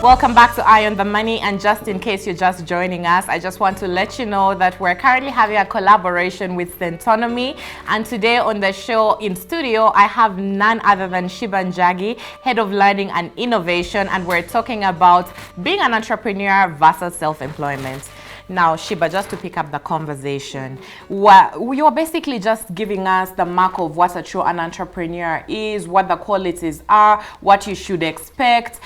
Welcome back to Eye on the Money, and just in case you're just joining us, I just want to let you know that we're currently having a collaboration with Centonomy, and today on the show in studio I have none other than Shiba Njagi, Head of Learning and Innovation, and we're talking about being an entrepreneur versus self-employment. Now, Shiba, just to pick up the conversation, you're basically just giving us the mark of what a true an entrepreneur is, what the qualities are, what you should expect.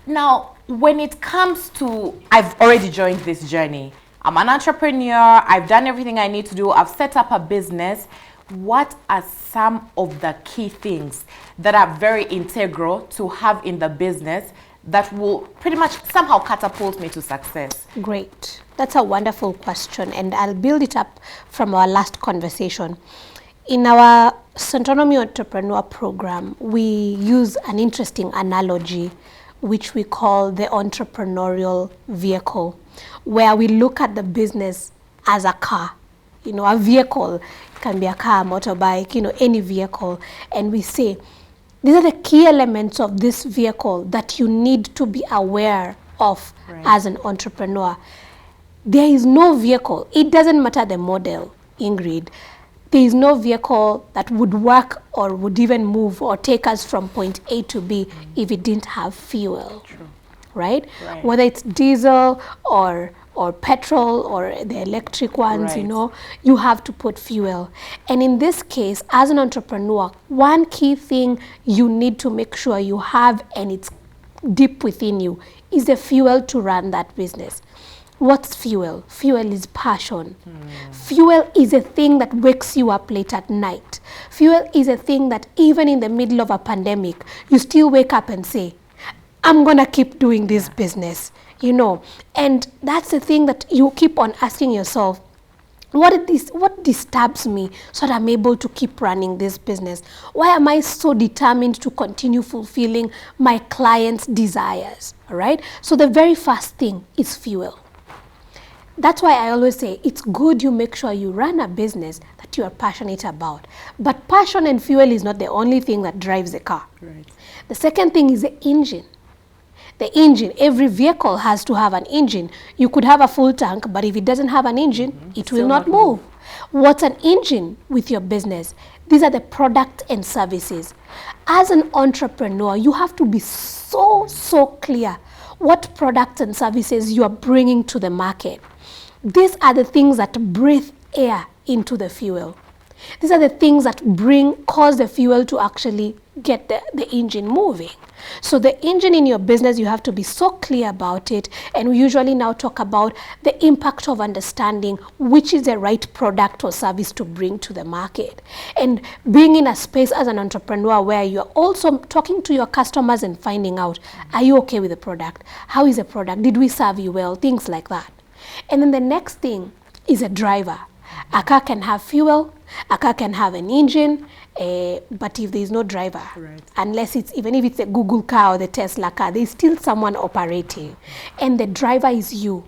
Now, when it comes to, I've already joined this journey. I'm an entrepreneur, I've done everything I need to do, I've set up a business. What are some of the key things that are very integral to have in the business that will pretty much somehow catapult me to success? Great. That's a wonderful question, and I'll build it up from our last conversation. In our Centonomy Entrepreneur program, we use an interesting analogy which we call the entrepreneurial vehicle, where we look at the business as a car. You know, a vehicle can be a car, motorbike, any vehicle, and we say, these are the key elements of this vehicle that you need to be aware of as an entrepreneur. There is no vehicle, it doesn't matter the model, Ingrid, there is no vehicle that would work or would even move or take us from point A to B if it didn't have fuel. True. Right? Whether it's diesel or petrol or the electric ones, you have to put fuel. And in this case, as an entrepreneur, one key thing you need to make sure you have, and it's deep within you, is the fuel to run that business. What's fuel? Fuel is passion. Fuel is a thing that wakes you up late at night. Fuel is a thing that even in the middle of a pandemic, you still wake up and say, I'm gonna keep doing this business, And that's the thing that you keep on asking yourself, what disturbs me so that I'm able to keep running this business? Why am I so determined to continue fulfilling my clients' desires, all right? So the very first thing is fuel. That's why I always say it's good you make sure you run a business that you are passionate about. But passion and fuel is not the only thing that drives a car. Right. The second thing is the engine. The engine, every vehicle has to have an engine. You could have a full tank, but if it doesn't have an engine, it will not move. What's an engine with your business? These are the products and services. As an entrepreneur, you have to be so clear what products and services you are bringing to the market. These are the things that breathe air into the fuel. These are the things that cause the fuel to actually get the engine moving. So the engine in your business, you have to be so clear about it. And we usually now talk about the impact of understanding which is the right product or service to bring to the market. And being in a space as an entrepreneur where you're also talking to your customers and finding out, are you okay with the product? How is the product? Did we serve you well? Things like that. And then the next thing is a driver. A car can have fuel, a car can have an engine, but if there's no driver, unless even if it's a Google car or the Tesla car, there's still someone operating. And the driver is you.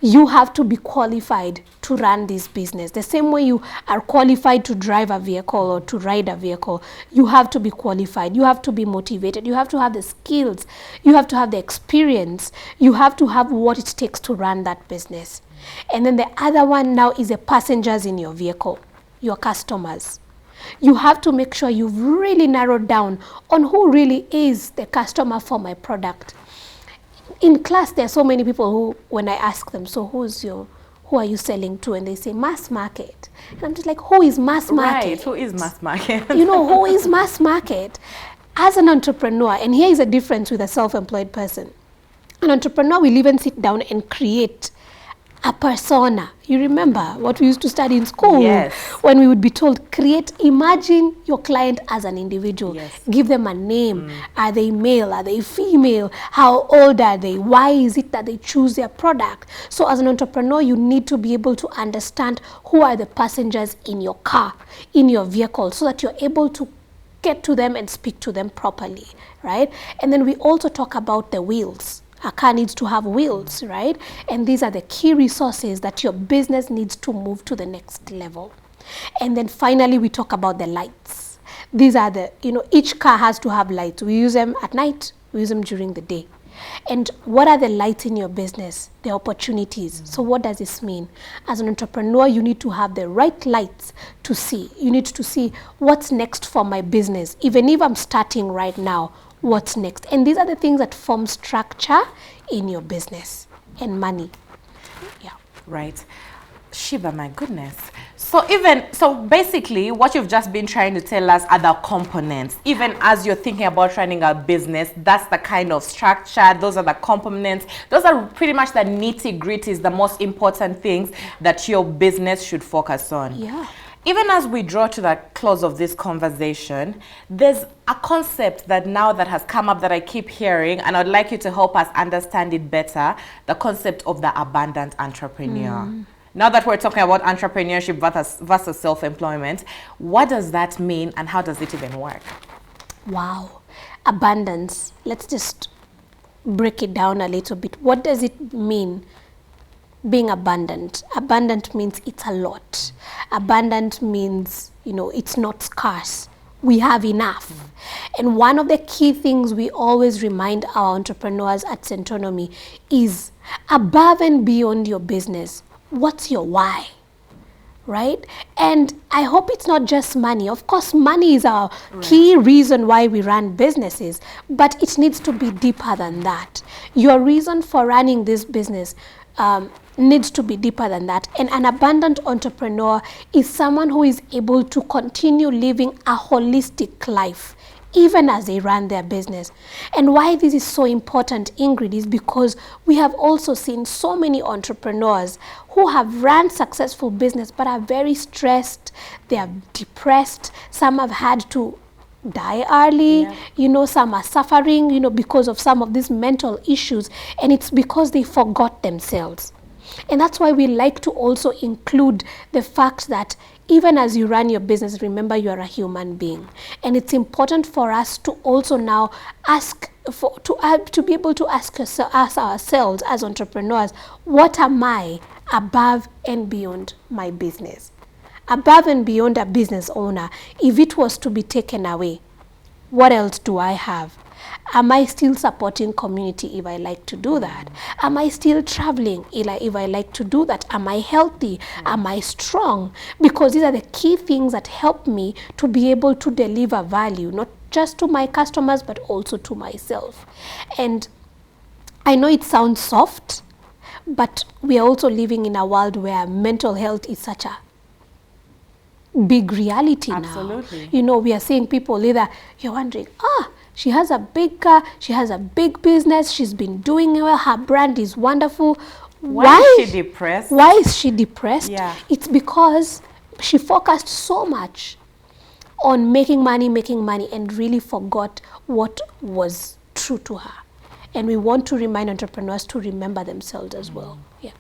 You have to be qualified to run this business. The same way you are qualified to drive a vehicle or to ride a vehicle, you have to be qualified. You have to be motivated. You have to have the skills. You have to have the experience. You have to have what it takes to run that business. And then the other one now is the passengers in your vehicle, your customers. You have to make sure you've really narrowed down on who really is the customer for my product. In class, there are so many people who, when I ask them, so who are you selling to? And they say, mass market. And I'm just like, who is mass market? Right, who is mass market? Who is mass market? As an entrepreneur, and here is a difference with a self-employed person. An entrepreneur will even sit down and create a persona. You remember what we used to study in school? Yes. When we would be told, imagine your client as an individual. Yes. Give them a name. Are they male? Are they female? How old are they? Why is it that they choose their product? So as an entrepreneur, you need to be able to understand who are the passengers in your car, in your vehicle, so that you're able to get to them and speak to them properly, right? And then we also talk about the wheels. A car needs to have wheels, right? And these are the key resources that your business needs to move to the next level. And then finally, we talk about the lights. These are each car has to have lights. We use them at night, we use them during the day. And what are the lights in your business? The opportunities. So what does this mean? As an entrepreneur, you need to have the right lights to see. You need to see what's next for my business. Even if I'm starting right now, what's next? And these are the things that form structure in your business and money. Yeah. Right. Shiba, my goodness. So basically what you've just been trying to tell us are the components. Even as you're thinking about running a business, that's the kind of structure, those are the components. Those are pretty much the nitty-gritties, the most important things that your business should focus on. Yeah. Even as we draw to the close of this conversation, there's a concept that has come up that I keep hearing, and I'd like you to help us understand it better, the concept of the abundant entrepreneur. Now that we're talking about entrepreneurship versus self-employment, what does that mean and how does it even work? Wow. Abundance. Let's just break it down a little bit. What does it mean, being abundant? Abundant means it's a lot. Abundant means, it's not scarce. We have enough. And one of the key things we always remind our entrepreneurs at Centonomy is, above and beyond your business, what's your why, right? And I hope it's not just money. Of course, money is our key reason why we run businesses, but it needs to be deeper than that. Your reason for running this business needs to be deeper than that. And an abundant entrepreneur is someone who is able to continue living a holistic life, even as they run their business. And why this is so important, Ingrid, is because we have also seen so many entrepreneurs who have run successful business but are very stressed, they are depressed, some have had to die early, some are suffering, because of some of these mental issues, and it's because they forgot themselves. And that's why we like to also include the fact that even as you run your business, remember you are a human being. And it's important for us to also now to be able to ask ourselves as entrepreneurs, what am I above and beyond my business? Above and beyond a business owner, if it was to be taken away, what else do I have? Am I still supporting community if I like to do that? Am I still traveling if I like to do that? Am I healthy? Am I strong? Because these are the key things that help me to be able to deliver value, not just to my customers, but also to myself. And I know it sounds soft, but we are also living in a world where mental health is such a big reality now. Absolutely. We are seeing people either, you're wondering, she has a big car, she has a big business, she's been doing well, her brand is wonderful. Why is she depressed? Why is she depressed? Yeah. It's because she focused so much on making money, and really forgot what was true to her. And we want to remind entrepreneurs to remember themselves as well. Yeah.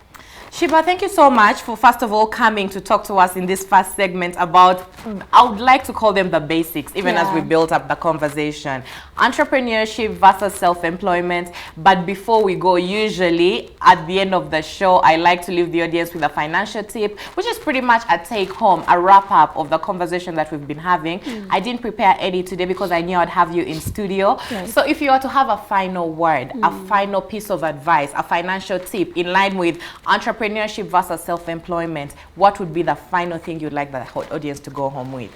Shiba, thank you so much for, first of all, coming to talk to us in this first segment about, I would like to call them the basics, even as we build up the conversation. Entrepreneurship versus self-employment. But before we go, usually at the end of the show, I like to leave the audience with a financial tip, which is pretty much a take-home, a wrap-up of the conversation that we've been having. I didn't prepare any today because I knew I'd have you in studio. Right. So if you were to have a final word, a final piece of advice, a financial tip in line with entrepreneurship versus self-employment, what would be the final thing you'd like the audience to go home with?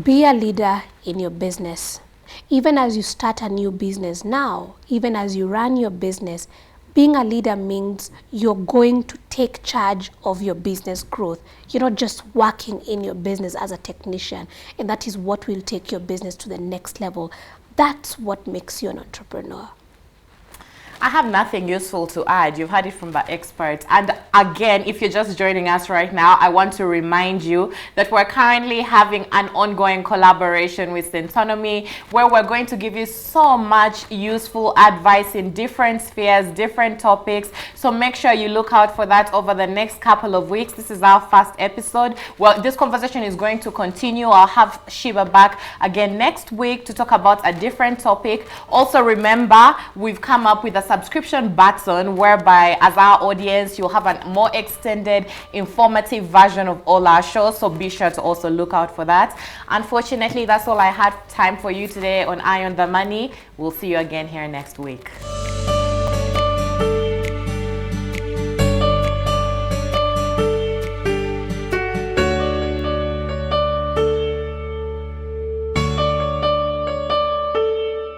Be a leader in your business. Even as you start a new business now, even as you run your business, being a leader means you're going to take charge of your business growth. You're not just working in your business as a technician, and that is what will take your business to the next level. That's what makes you an entrepreneur. I have nothing useful to add. You've heard it from the experts. And again, if you're just joining us right now, I want to remind you that we're currently having an ongoing collaboration with Centonomy, where we're going to give you so much useful advice in different spheres, different topics. So make sure you look out for that over the next couple of weeks. This is our first episode. Well, this conversation is going to continue. I'll have Shiba back again next week to talk about a different topic. Also remember, we've come up with a subscription button, whereby as our audience, you'll have a more extended, informative version of all our shows. So be sure to also look out for that. Unfortunately, that's all I had time for you today on Eye on the Money. We'll see you again here next week.